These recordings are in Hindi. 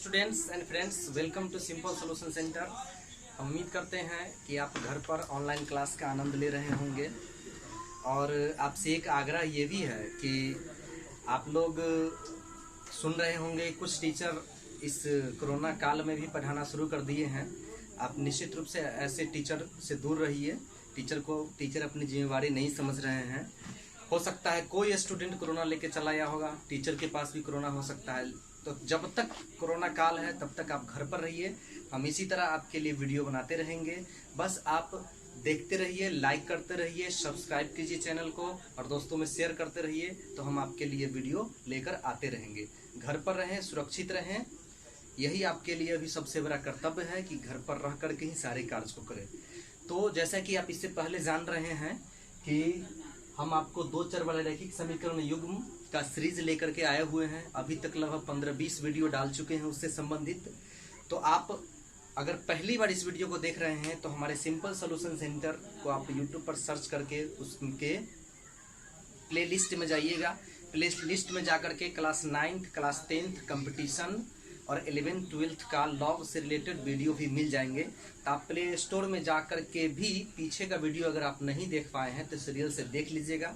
Students and friends, welcome to simple solution centre. हम उम्मीद करते हैं कि आप घर पर ऑनलाइन क्लास का आनंद ले रहे होंगे और आपसे एक आग्रह ये भी है कि आप लोग सुन रहे होंगे कुछ टीचर इस कोरोना काल में भी पढ़ाना शुरू कर दिए हैं। आप निश्चित रूप से ऐसे टीचर से दूर रहिए। टीचर अपनी जिम्मेवारी नहीं समझ रहे हैं। हो सकता है कोई स्टूडेंट कोरोना लेके चला आया होगा, टीचर के पास भी कोरोना हो सकता है। तो जब तक कोरोना काल है तब तक आप घर पर रहिए। हम इसी तरह आपके लिए वीडियो बनाते रहेंगे। बस आप देखते रहिए, लाइक करते रहिए, सब्सक्राइब कीजिए चैनल को और दोस्तों में शेयर करते रहिए। तो हम आपके लिए वीडियो लेकर आते रहेंगे। घर पर रहें, सुरक्षित रहें। यही आपके लिए अभी सबसे बड़ा कर्तव्य है कि घर पर रह करके ही सारे कार्य को करें। तो जैसा कि आप इससे पहले जान रहे हैं कि हम आपको दो चर वाले रैखिक समीकरण युग्म का सीरीज लेकर के आए हुए हैं। अभी तक लगभग 15-20 वीडियो डाल चुके हैं उससे संबंधित। तो आप अगर पहली बार इस वीडियो को देख रहे हैं तो हमारे सिंपल सॉल्यूशन सेंटर को आप यूट्यूब पर सर्च करके उसके प्ले लिस्ट में जाइएगा। प्ले लिस्ट में जाकर के class 9th, class 10th competition और 11th 12th का लॉग से रिलेटेड वीडियो भी मिल जाएंगे। तो आप प्ले स्टोर में जाकर के भी पीछे का वीडियो अगर आप नहीं देख पाए हैं तो सीरियल से देख लीजिएगा।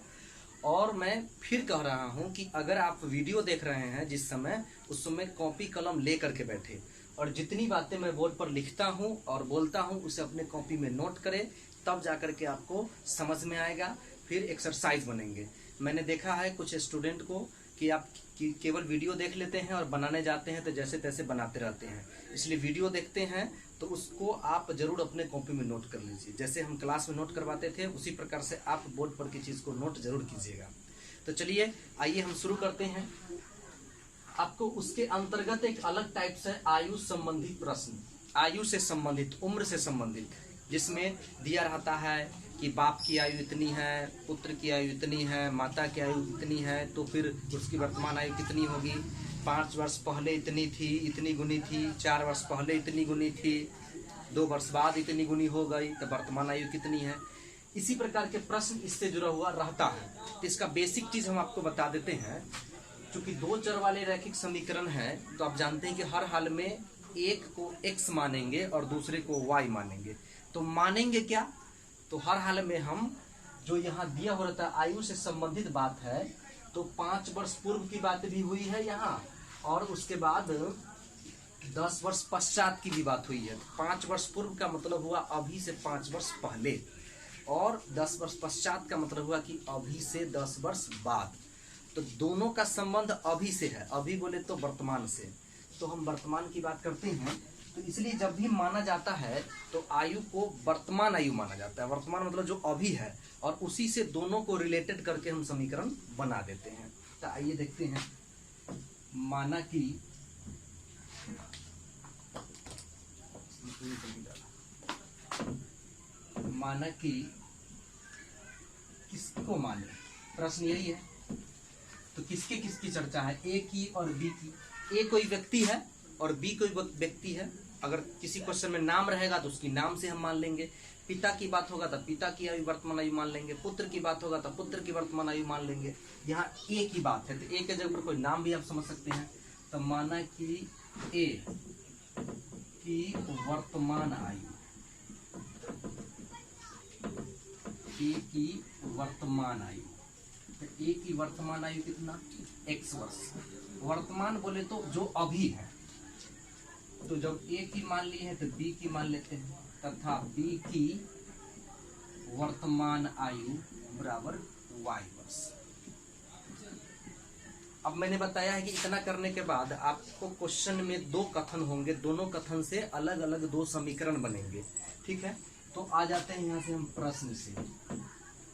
और मैं फिर कह रहा हूं कि अगर आप वीडियो देख रहे हैं जिस समय, उस समय कॉपी कलम ले करके बैठे और जितनी बातें मैं बोर्ड पर लिखता हूं और बोलता हूं उसे अपने कॉपी में नोट करें, तब जाकर के आपको समझ में आएगा। फिर एक्सरसाइज बनेंगे। मैंने देखा है कुछ स्टूडेंट को कि आप केवल वीडियो देख लेते हैं और बनाने जाते हैं तो जैसे तैसे बनाते रहते हैं। इसलिए वीडियो देखते हैं तो उसको आप जरूर अपने कॉपी में नोट कर लीजिए। जैसे हम क्लास में नोट करवाते थे उसी प्रकार से आप बोर्ड पर की चीज को नोट जरूर कीजिएगा। तो चलिए आइए हम शुरू करते हैं। आपको उसके अंतर्गत एक अलग टाइप से आयु संबंधित प्रश्न, आयु से संबंधित, उम्र से संबंधित, जिसमें दिया रहता है कि बाप की आयु इतनी है, पुत्र की आयु इतनी है, माता की आयु इतनी है, तो फिर उसकी वर्तमान आयु कितनी होगी। 5 वर्ष पहले इतनी थी, इतनी गुनी थी, 4 वर्ष पहले इतनी गुनी थी, 2 वर्ष बाद इतनी गुनी हो गई, तो वर्तमान आयु कितनी है। इसी प्रकार के प्रश्न इससे जुड़ा हुआ रहता है। तो इसका बेसिक चीज हम आपको बता देते हैं। चूंकि दो चर वाले रैखिक समीकरण है तो आप जानते हैं कि हर हाल में एक को x मानेंगे और दूसरे को y मानेंगे। तो मानेंगे क्या, तो हर हाल में हम जो यहाँ दिया हो रहता है आयु से संबंधित बात है, तो 5 वर्ष पूर्व की बात भी हुई है यहाँ, और उसके बाद 10 वर्ष पश्चात की भी बात हुई है। 5 वर्ष पूर्व का मतलब हुआ अभी से 5 वर्ष पहले, और 10 वर्ष पश्चात का मतलब हुआ कि अभी से 10 वर्ष बाद। तो दोनों का संबंध अभी से है। अभी बोले तो वर्तमान से, तो हम वर्तमान की बात करते हैं। तो इसलिए जब भी माना जाता है तो आयु को वर्तमान आयु माना जाता है। वर्तमान मतलब जो अभी है, और उसी से दोनों को रिलेटेड करके हम समीकरण बना देते हैं। तो आइए देखते हैं। माना कि किसको माने, प्रश्न यही है। तो किसके किसकी चर्चा है, ए की और बी की। ए कोई व्यक्ति है और बी कोई व्यक्ति है। अगर किसी क्वेश्चन में नाम रहेगा तो उसकी नाम से हम मान लेंगे। पिता की बात होगा तो पिता की आयु वर्तमान आयु मान लेंगे। पुत्र की बात होगा तो पुत्र की वर्तमान आयु मान लेंगे। यहाँ ए की बात है तो ए के जगह पर कोई नाम भी आप समझ सकते हैं। तो माना कि ए की वर्तमान आयु, ए की वर्तमान आयु, तो ए की वर्तमान आयु कितना, x वर्ष। वर्तमान बोले तो जो अभी है, तो जब ए की मान ली है तो बी की मान लेते हैं, तथा बी की वर्तमान आयु बराबर y वर्ष। अब मैंने बताया है कि इतना करने के बाद आपको क्वेश्चन में 2 कथन होंगे, दोनों कथन से अलग अलग 2 समीकरण बनेंगे। ठीक है, तो आ जाते हैं यहाँ से हम प्रश्न से।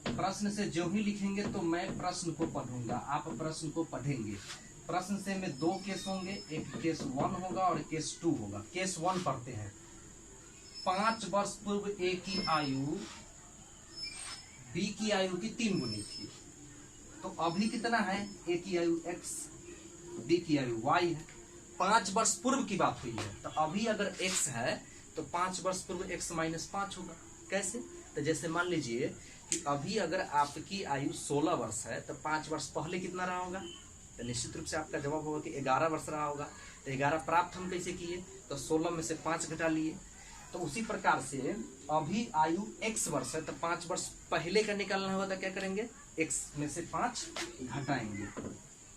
प्रश्न से जो ही लिखेंगे तो मैं प्रश्न को पढ़ूंगा, आप प्रश्न को पढ़ेंगे। प्रश्न से में 2 केस होंगे, एक केस 1 होगा और केस 2 होगा। केस 1 पढ़ते हैं। 5 वर्ष पूर्व ए की आयु बी की आयु की 3 गुनी थी। तो अभी कितना है, ए की आयु x, बी की आयु y है। 5 वर्ष पूर्व की बात हुई है, तो अभी अगर x है तो 5 वर्ष पूर्व x - 5 होगा। कैसे, तो जैसे मान लीजिए कि अभी अगर आपकी आयु 16 वर्ष है तो 5 वर्ष पहले कितना रहा होगा, तो निश्चित रूप से आपका जवाब होगा कि 11 वर्ष रहा होगा। तो 11 प्राप्त हम कैसे किए, तो 16 में से 5 घटा लिए। तो उसी प्रकार से अभी आयु x वर्ष है, तो 5 वर्ष पहले का निकालना होगा तो क्या करेंगे, x में से 5 घटाएंगे।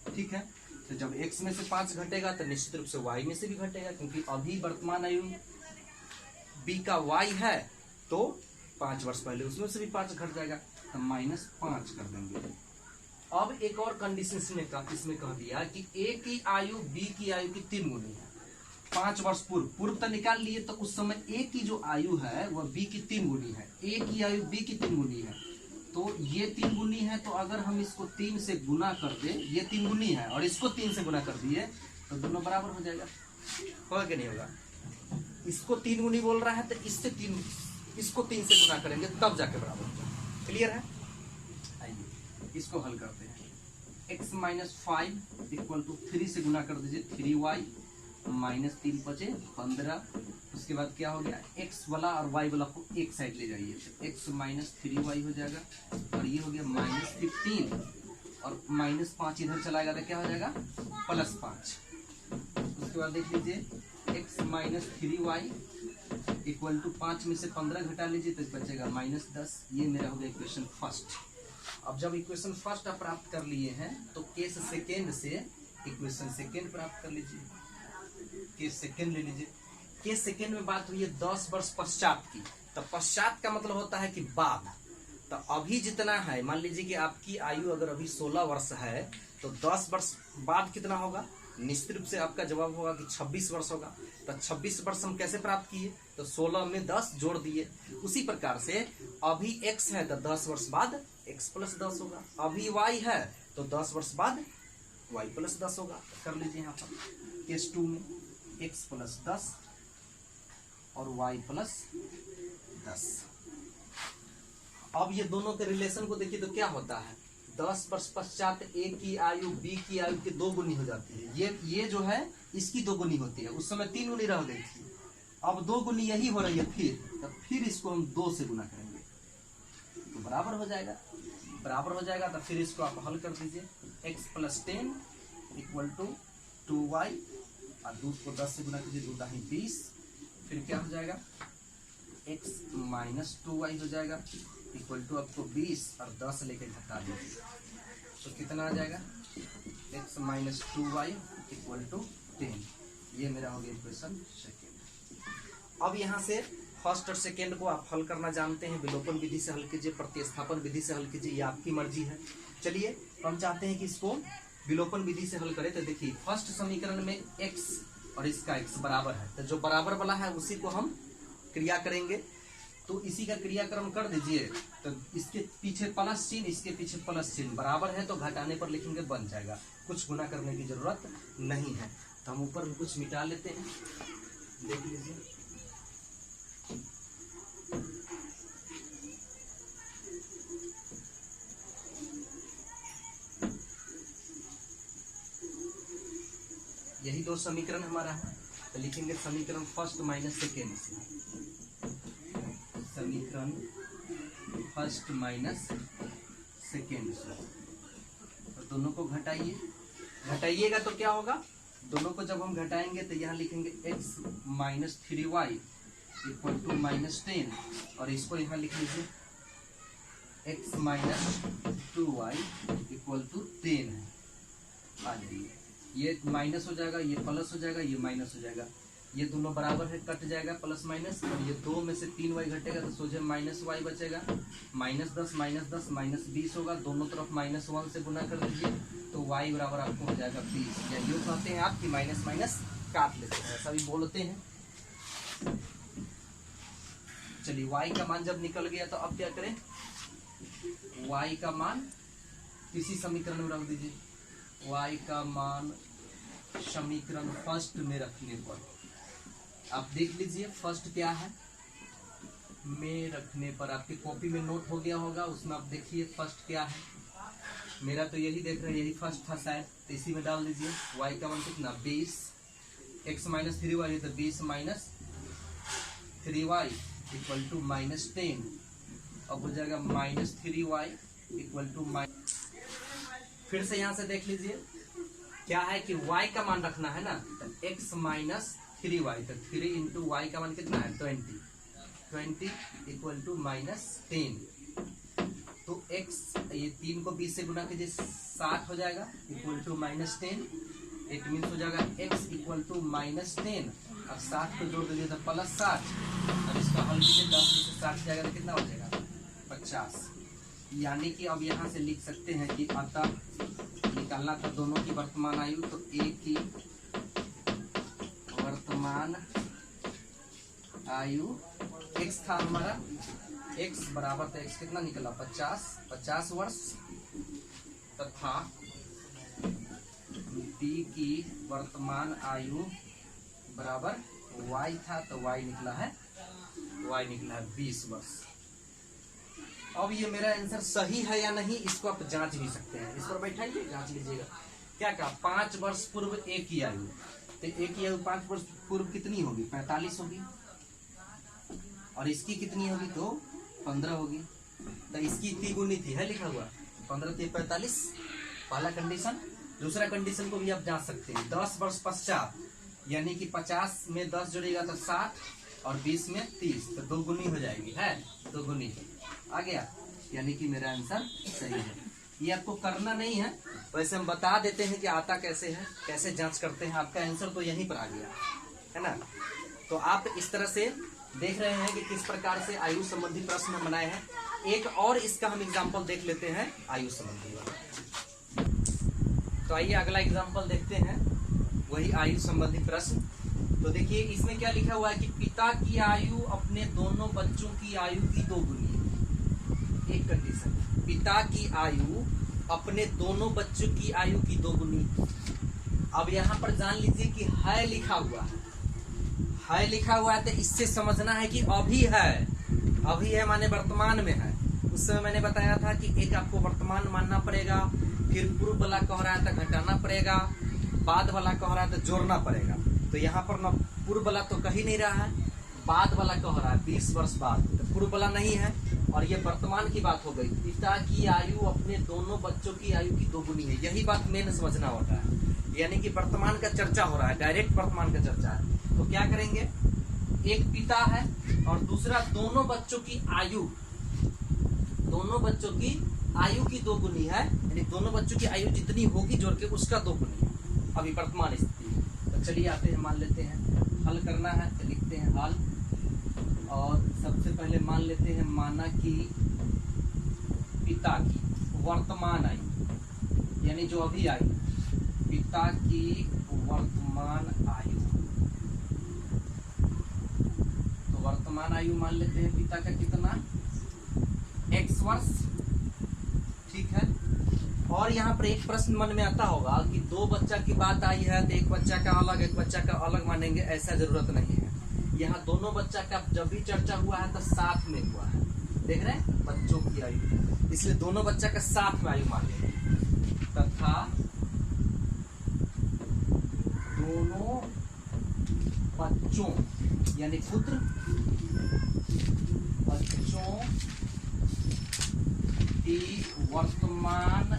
ठीक है, तो जब x में से 5 घटेगा तो निश्चित रूप से y में से भी घटेगा, क्योंकि अभी वर्तमान आयु b का y है, तो 5 वर्ष पहले उसमें से भी 5 घट जाएगा, तो -5 कर देंगे। अब एक और कंडीशन इसमें कह दिया कि a की आयु b की आयु की 3 गुनी है। 5 वर्ष पूर्व तो निकाल लिए, तो उस समय a की जो आयु है वह b की 3 गुनी है, a की आयु b की 3 गुनी है, तो ये 3 गुनी है। तो अगर हम इसको 3 से गुना कर दे, ये 3 गुनी है और इसको 3 से गुना कर दिए, तो दोनों बराबर हो जाएगा, होगा कि नहीं होगा। इसको 3 गुनी बोल रहा है, तो इसको 3 से गुना करेंगे तब जाके बराबर होगा। क्लियर है, आइए इसको हल करते हैं। x - 5 इक्वल टू 3 से गुना कर दीजिए, 3y -3 बचे 15। उसके बाद क्या हो गया, x वाला और y वाला को एक साइड ले जाइए, तो x - 3y हो जाएगा, और ये हो गया -15, और -5 इधर चलाएगा तो क्या हो जाएगा, +5। उसके बाद देख लीजिए x - 3y इक्वल टू 5 में से 15 घटा लीजिए तो बचेगा -10। ये मेरा हो गया इक्वेशन फर्स्ट। अब जब इक्वेशन फर्स्ट आप प्राप्त कर लिए हैं, तो केस सेकेंड से इक्वेशन सेकेंड प्राप्त कर लीजिए। केस सेकेंड ले लीजिए। केस सेकेंड में बात हुई है 10 वर्ष पश्चात की, तो पश्चात का मतलब होता है कि बाद। तो अभी जितना है, मान लीजिए कि आपकी आयु अगर अभी 16 वर्ष है, तो 10 वर्ष बाद कितना होगा, निश्चित रूप से आपका जवाब होगा कि 26 वर्ष होगा। तो 26 वर्ष हम कैसे प्राप्त किए, तो 16 में 10 जोड़ दिए। उसी प्रकार से अभी x है तो 10 वर्ष बाद x + 10 होगा, अभी y है तो 10 वर्ष बाद y + 10 होगा। कर लीजिए यहाँ पर केस 2 में x + 10 और y + 10। अब ये दोनों के रिलेशन को देखिए तो क्या होता है, 10 वर्ष पश्चात a की आयु b की आयु की 2 गुनी हो जाती है। ये जो है इसकी 2 गुनी होती है, उस समय 3 गुनी रह गई थी, अब 2 गुनी यही हो रही है। फिर इसको हम 2 से गुना करेंगे तो बराबर हो जाएगा। बराबर हो जाएगा तो फिर इसको आप हल कर दीजिए, x + 10 इक्वल टू 2y, और 2 को 10 से गुना कीजिए, 2 × 20। फिर क्या हो जाएगा, x - 2y हो जाएगा इक्वल टू आपको 20 और 10 लेकर घटा दीजिए, तो कितना आ जाएगा, x - 2y इक्वल टू 10। ये मेरा हो गया इक्वेशन सेकेंड। अब यहाँ से फर्स्ट और सेकेंड को आप हल करना जानते हैं, विलोपन विधि से हल कीजिए, प्रतिस्थापन विधि से हल कीजिए, ये आपकी मर्जी है। चलिए हम चाहते हैं कि इसको विलोपन विधि से हल करें। तो देखिए फर्स्ट समीकरण में x और इसका x बराबर है, तो जो बराबर वाला है उसी को हम क्रिया करेंगे। तो इसी का क्रियाक्रम कर दीजिए, तो इसके पीछे प्लस चिन्ह, इसके पीछे प्लस चिन्ह, बराबर है तो घटाने पर लिखेंगे बन जाएगा, कुछ गुना करने की जरूरत नहीं है। तो हम ऊपर में कुछ मिटा लेते हैं, देख लीजिए। यही 2 समीकरण हमारा है, तो लिखेंगे समीकरण फर्स्ट माइनस सेकेंड से, समीकरण फर्स्ट माइनस सेकेंड से, तो दोनों को घटाइएगा तो क्या होगा, दोनों को जब हम घटाएंगे तो यहाँ लिखेंगे x - 3y इक्वल टू -10, और इसको यहाँ लिख लीजिए x - 2y इक्वल टू 10 है। आ जाइए, ये माइनस हो जाएगा, ये प्लस हो जाएगा, ये माइनस हो जाएगा, ये दोनों बराबर है, कट जाएगा प्लस माइनस, और ये 2 में से 3y घटेगा तो सोचे -y बचेगा, -10 -20 होगा, दोनों तरफ -1 से गुना कर दीजिए तो y बराबर आपको हो जाएगा 20। या यूँ कहते हैं आप कि माइनस माइनस काट लेते हैं, ऐसा भी बोलते हैं। चलिए y का मान जब निकल गया तो अब क्या करें, y का मान किसी समीकरण में रख दीजिए, y का मान समीकरण फर्स्ट में रखने पर आप देख लीजिए फर्स्ट क्या है, में रखने पर आपकी कॉपी में नोट हो गया होगा, उसमें आप देखिए फर्स्ट क्या है। मेरा तो यही देख रहे हैं, यही फर्स्ट था शायद, तो इसी में डाल दीजिए। y का मान कितना 20, x - 3y है तो 20 - 3y इक्वल टू -10, अब हो जाएगा -3y इक्वल टू फिर से यहाँ से देख लीजिए क्या है कि y का मान रखना है ना, तो x माइनस 3y, तो 3 इंटू वाई का मान कितना है 20 इक्वल टू माइनस 10। तो x, ये 3 को 20 से गुना कीजिए 60 हो जाएगा equal to minus 10। It means हो जाएगा x इक्वल टू माइनस 10 और 60 को जोड़ दीजिए तो प्लस 60। अब इसका हल कीजिए 10 में से 60 जाएगा तो कितना हो जाएगा 50। यानी कि अब यहाँ से लिख सकते हैं कि अतः निकालना था दोनों की वर्तमान आयु, तो a की वर्तमान आयु x था हमारा, x बराबर था x कितना निकला 50 वर्ष, तथा b की वर्तमान आयु बराबर y था, तो y निकला है 20 वर्ष। अब ये मेरा आंसर सही है या नहीं इसको आप जांच भी सकते हैं। इस पर बैठाइए, जांच लीजिएगा। क्या कहा 5 वर्ष पूर्व a की आयु, तो a की आयु 5 वर्ष पूर्व कितनी होगी 45 होगी, और इसकी कितनी होगी तो 15 होगी। तो इसकी इतनी गुनी थी है लिखा हुआ 15 थी 45, पहला कंडीशन। दूसरा कंडीशन को भी आप जांच सकते हैं 10 वर्ष पश्चात, यानी कि 50 में 10 जोड़ेगा तो 60 और 20 में 30, तो 2 गुनी हो जाएगी है, 2 गुनी आ गया, यानी कि मेरा आंसर सही है। ये आपको करना नहीं है, वैसे हम बता देते हैं कि आता कैसे है, कैसे जांच करते हैं। आपका आंसर तो यहीं पर आ गया है ना। तो आप इस तरह से देख रहे हैं कि किस प्रकार से आयु संबंधी प्रश्न बनाए हैं। एक और इसका हम एग्जाम्पल देख लेते हैं आयु संबंधी वाला। तो आइए अगला एग्जाम्पल देखते हैं, वही आयु संबंधी प्रश्न। तो देखिए इसमें क्या लिखा हुआ है कि पिता की आयु अपने दोनों बच्चों की आयु की 2 गुनी है। एक कंडीशन, पिता की आयु अपने दोनों बच्चों की आयु की 2 गुनी। अब यहाँ पर जान लीजिए कि है लिखा हुआ है लिखा हुआ है, तो इससे समझना है कि अभी है माने वर्तमान में है। उस समय मैंने बताया था कि एक आपको वर्तमान मानना पड़ेगा, फिर पूर्व वाला कह रहा है तो घटाना पड़ेगा, बाद वाला कह रहा है तो जोड़ना पड़ेगा। तो यहाँ पर न पूर्व वाला तो कही नहीं रहा है, बाद वाला कह रहा है 20 वर्ष बाद, तो पूर्व वाला नहीं है। और ये वर्तमान की बात हो गई, पिता की आयु अपने दोनों बच्चों की आयु की 2 गुनी है। यही बात मेन समझना होता है, यानी कि वर्तमान का चर्चा हो रहा है, डायरेक्ट वर्तमान का चर्चा है। तो क्या करेंगे, एक पिता है और दूसरा दोनों बच्चों की आयु की 2 गुनी है, यानी दोनों बच्चों की आयु जितनी होगी जोड़ के उसका 2 गुनी है अभी वर्तमान स्थिति। तो चलिए आते हैं, मान लेते हैं हल करना है, तो लिखते हैं हल। और सबसे पहले मान लेते हैं, माना कि पिता की वर्तमान आयु, यानी जो अभी आई, पिता की वर्तमान आयु, तो वर्तमान आयु मान लेते हैं पिता का कितना x वर्ष, ठीक है। और यहाँ पर एक प्रश्न मन में आता होगा कि 2 बच्चा की बात आई है तो एक बच्चा का अलग एक बच्चा का अलग मानेंगे, ऐसा जरूरत नहीं है। यहाँ दोनों बच्चा का जब भी चर्चा हुआ है तो साथ में हुआ है, देख रहे हैं बच्चों की आयु, इसलिए दोनों बच्चा का साथ में आयु मान लेंगे। तथा दोनों बच्चों यानी पुत्र बच्चों की वर्तमान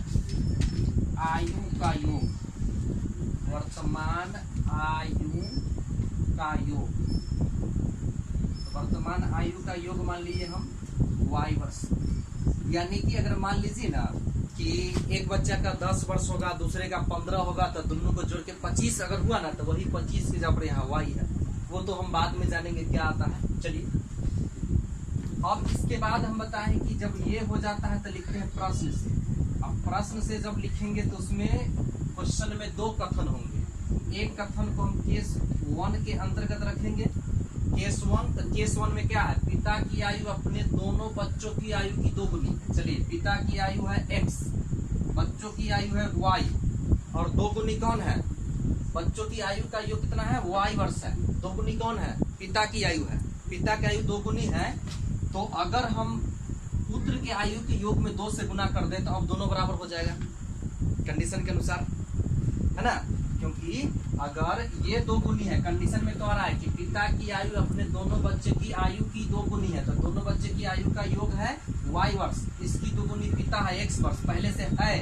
आयु का योग, वर्तमान आयु का योग, वर्तमान आयु का योग मान लीजिए हम y वर्ष। यानी कि अगर मान लीजिए ना कि एक बच्चा का 10 वर्ष होगा, दूसरे का 15 होगा, तो दोनों को जोड़ के 25 अगर हुआ ना, तो वही 25 के जब यहाँ y है, वो तो हम बाद में जानेंगे क्या आता है। चलिए अब इसके बाद हम बताएं कि जब ये हो जाता है तो लिखते हैं प्रश्न से। अब प्रश्न से जब लिखेंगे तो उसमें क्वेश्चन में 2 कथन होंगे। एक कथन को हम केस 1 के अंतर्गत रखेंगे, केस 1। तो केस 1 में क्या है, पिता की आयु अपने दोनों बच्चों की आयु की 2 गुनी है। चलिए पिता की आयु है x, बच्चों की आयु है y, और 2 गुनी कौन है, बच्चों की आयु का योग कितना है y वर्ष है, 2 गुनी कौन है, पिता की आयु है। पिता की आयु 2 गुनी है, तो अगर हम पुत्र के आयु के योग में 2 से गुना कर दें तो अब दोनों बराबर हो जाएगा कंडीशन के अनुसार, है ना। क्योंकि अगर ये 2 गुनी है, कंडीशन में कह रहा है कि पिता की आयु अपने दोनों बच्चे की आयु की 2 गुनी है, तो दोनों बच्चे की आयु का योग है y वर्ष, इसकी 2 गुनी पिता है x वर्ष पहले से है।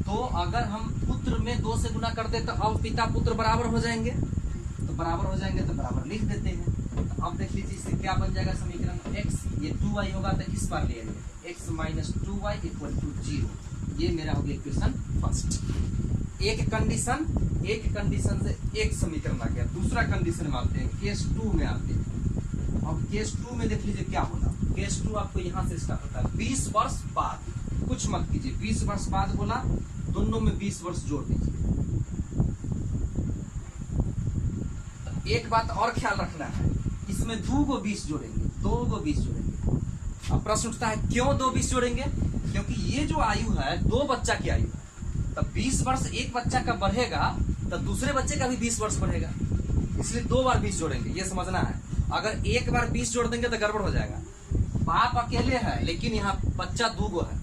तो अगर हम पुत्र में 2 से गुना कर दे तो अब पिता पुत्र बराबर हो जाएंगे, तो बराबर हो जाएंगे तो बराबर लिख देते हैं। तो अब देख लीजिए इससे क्या बन जाएगा समीकरण, x ये 2y होगा तो किस बार ले आइए, x minus 2y equal to 0। ये मेरा हो गया इक्वेशन फर्स्ट। एक कंडीशन से एक समीकरण आ गया। दूसरा कंडीशन में आते हैं, केस 2 में आते हैं। अब केस 2 में देख लीजिए क्या होगा। केस 2 आपको यहां से स्टार्ट होता है 20 वर्ष बाद, कुछ मत कीजिए, 20 वर्ष बाद बोला, दोनों में 20 वर्ष जोड़ दीजिए। एक बात और ख्याल रखना है, इसमें 2 को 20 जोड़ेंगे, 2 को 20 जोड़ेंगे। अब प्रश्न उठता है क्यों 2 20 जोड़ेंगे, क्योंकि ये जो आयु है 2 बच्चा की आयु है। तब 20 वर्ष एक बच्चा का बढ़ेगा तो दूसरे बच्चे का भी 20 वर्ष बढ़ेगा, इसलिए 2 बार 20 जोड़ेंगे, ये समझना है। अगर एक बार 20 जोड़ देंगे तो गड़बड़ हो जाएगा। बाप अकेले है लेकिन यहाँ बच्चा 2 गो है,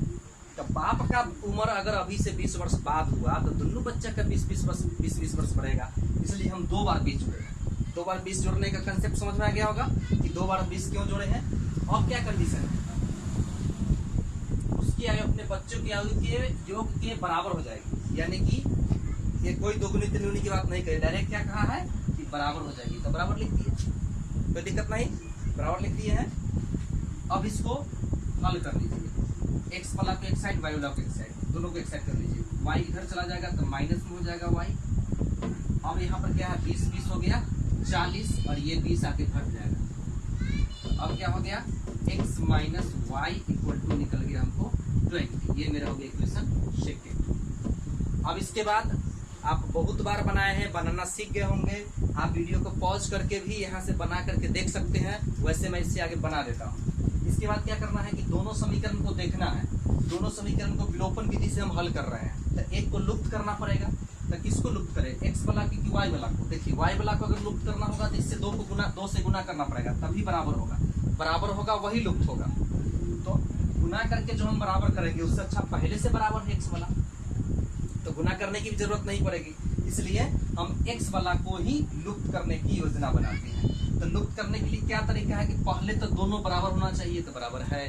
तो बाप का उम्र अगर अभी से 20 वर्ष बाद हुआ तो दोनों बच्चा का 20 वर्ष बढ़ेगा, इसलिए हम 2 बार 20 जोड़े। 2 बार 20 जोड़ने का कंसेप्ट समझ में आ गया होगा कि 2 बार 20 क्यों जोड़े हैं। और क्या कंडीशन है, उसकी आयु अपने बच्चों की आयु के योग के बराबर हो जाएगी, यानी कि ये कोई दोगुनी तिगुनी की बात नहीं करे, डायरेक्ट क्या कहा है कि बराबर हो जाएगी, तो बराबर लिख दिए, कोई दिक्कत नहीं, बराबर लिख दिए हैं। अब इसको हल कर लीजिए, एक्स वाला को एक साइड, वाई वाला को एक साइड, दोनों को एक साइड कर लीजिए। वाई इधर चला जाएगा तो माइनस में हो जाएगा वाई। अब यहाँ पर क्या है 20 हो गया 40 और ये 20 आके घट जाएगा। अब क्या हो गया x minus Y equal to निकल गया हमको 20। ये मेरा हो गया इक्वेशन सेकेंड। अब इसके बाद आप बहुत बार बनाए हैं, बनाना सीख गए होंगे। आप वीडियो को पॉज करके भी यहाँ से बना करके देख सकते हैं, वैसे मैं इससे आगे बना देता हूँ। इसके बाद क्या करना है कि दोनों समीकरण को देखना है, दोनों समीकरण को विलोपन विधि से हम हल कर रहे हैं। तो एक को लुप्त करना पड़ेगा, तो किसको लुप्त करें, x वाला की y वाला को। देखिए y वाला को अगर लुप्त करना होगा तो इससे 2 से गुना करना पड़ेगा, तभी बराबर होगा, बराबर होगा वही लुप्त होगा। तो गुना करके जो हम बराबर करेंगे उससे अच्छा पहले से बराबर है x वाला, तो गुना करने की भी जरूरत नहीं पड़ेगी, इसलिए हम x वाला को ही लुप्त करने की योजना बनाते हैं। तो लुप्त करने के लिए क्या तरीका है कि पहले तो दोनों बराबर होना चाहिए, तो बराबर है।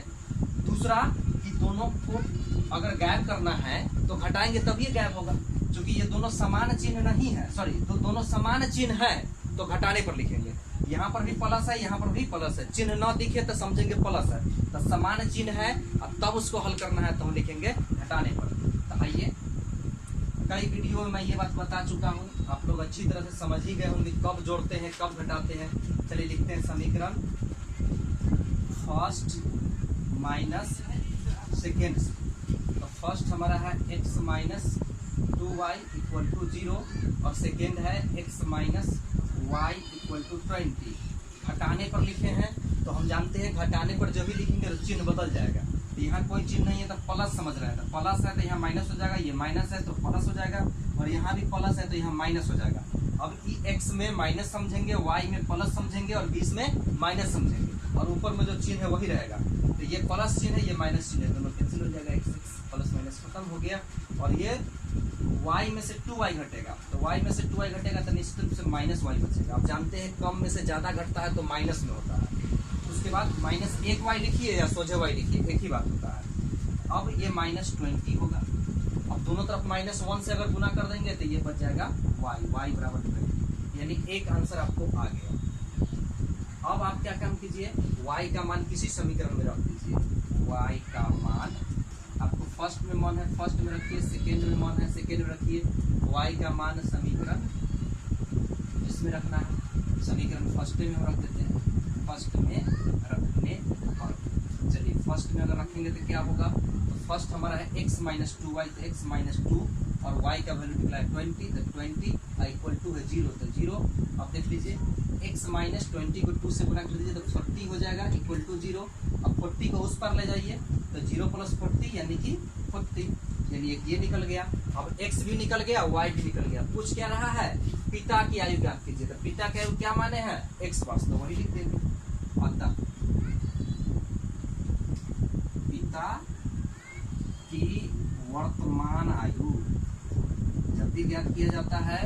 दूसरा कि दोनों को अगर गायब करना है तो घटाएंगे तभी गायब होगा, क्योंकि ये दोनों समान चिन्ह नहीं है, सॉरी तो दोनों समान चिन्ह है तो घटाने पर लिखेंगे। यहाँ पर भी प्लस है, यहाँ पर भी प्लस है, चिन्ह न दिखे तो समझेंगे प्लस है, तो समान चिन्ह है अब तब उसको हल करना है तो हम लिखेंगे घटाने पर। तो आइए, कई वीडियो में मैं ये बात बता चुका हूँ, आप लोग अच्छी तरह से समझ ही गए होंगे कब जोड़ते हैं कब घटाते हैं। चलिए लिखते हैं समीकरण फर्स्ट माइनस सेकेंड। तो फर्स्ट हमारा है x minus 2y equal to 0 और सेकेंड है x minus y equal to 20। घटाने पर लिखे हैं तो हम जानते हैं घटाने पर जब भी लिखेंगे तो चिन्ह बदल जाएगा। तो यहाँ कोई चिन्ह नहीं है तो प्लस समझ रहे हैं, तो प्लस है तो यहाँ माइनस हो जाएगा, ये माइनस है तो प्लस हो जाएगा, और यहाँ भी प्लस है तो यहाँ माइनस हो जाएगा। अब x में माइनस समझेंगे, y में प्लस समझेंगे और 20 में माइनस समझेंगे, और ऊपर में जो चिन्ह है वही रहेगा। तो ये प्लस चिन्ह है, ये माइनस चिन्ह है, दोनों कैंसिल हो जाएगा, x प्लस माइनस खत्म हो गया। और ये y में से 2y घटेगा, तो y में से 2y घटेगा तो निश्चित रूप से माइनस y बचेगा। आप जानते हैं कम में से ज्यादा घटता है तो माइनस में होता है। उसके बाद माइनस 1y लिखिए या सोझे y लिखिए, एक ही बात होता है। अब ये माइनस 20 होगा, अब दोनों तरफ माइनस 1 से अगर गुना कर देंगे तो ये बच जाएगा y बराबर 20, यानी एक आंसर आपको आ गया। अब आप क्या काम कीजिए, y का मान किसी समीकरण में रख दीजिए। y का मान आपको फर्स्ट में मान है फर्स्ट में रखिए, सेकेंड में मान है सेकेंड में रखिए। y का मान समीकरण जिसमें रखना है, समीकरण फर्स्ट में हम रख देते हैं, फर्स्ट में रखने पर। चलिए फर्स्ट में अगर रखेंगे तो क्या होगा, तो फर्स्ट हमारा है x माइनस 2y, तो x माइनस 2 और y का वैल्यू निकला है 20, तो 20 इक्वल टू है 0, तो 0। अब देख लीजिए x माइनस 20 को 2 से गुना कर दीजिए तो 40 हो जाएगा इक्वल टू 0। अब 40 को उस पर ले जाइए तो 0 प्लस 40 यानी कि 40, यानी ये निकल गया। अब x भी निकल गया, y भी निकल गया। पूछ क्या रहा है, पिता की आयु ज्ञात कीजिए, तो पिता की आयु क्या माने हैं x वर्ष, तो वही लिख देंगे। अतः पिता की वर्तमान आयु जब भी ज्ञात किया जाता है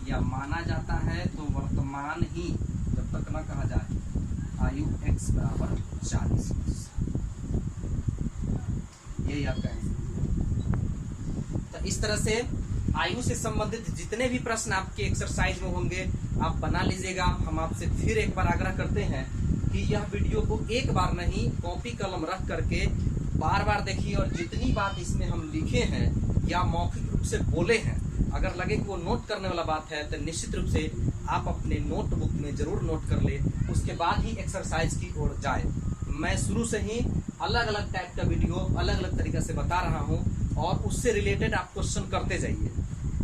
या माना जाता है तो वर्तमान ही, जब तक न कहा जाए, आयु x बराबर 40 वर्ष, यही आपका आंसर। तो इस तरह से आयु से संबंधित जितने भी प्रश्न आपके एक्सरसाइज में होंगे आप बना लीजिएगा। हम आपसे फिर एक बार आग्रह करते हैं कि यह वीडियो को एक बार नहीं, कॉपी कलम रख करके बार बार देखिए, और जितनी बात इसमें हम लिखे हैं या मौखिक रूप से बोले हैं, अगर लगे कि वो नोट करने वाला बात है तो निश्चित रूप से आप अपने नोटबुक में जरूर नोट कर ले, उसके बाद ही एक्सरसाइज की ओर जाए। मैं शुरू से ही अलग अलग टाइप का वीडियो अलग अलग तरीके से बता रहा हूं, और उससे रिलेटेड आप क्वेश्चन करते जाइए।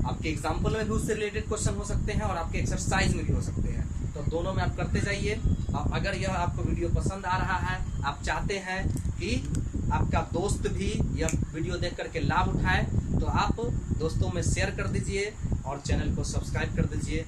आपके एग्जाम्पल में भी उससे रिलेटेड क्वेश्चन हो सकते हैं और आपके एक्सरसाइज में भी हो सकते हैं, तो दोनों में आप करते जाइए। और अगर यह आपको वीडियो पसंद आ रहा है, आप चाहते हैं कि आपका दोस्त भी यह वीडियो देख करके लाभ उठाए, तो आप दोस्तों में शेयर कर दीजिए और चैनल को सब्सक्राइब कर दीजिए।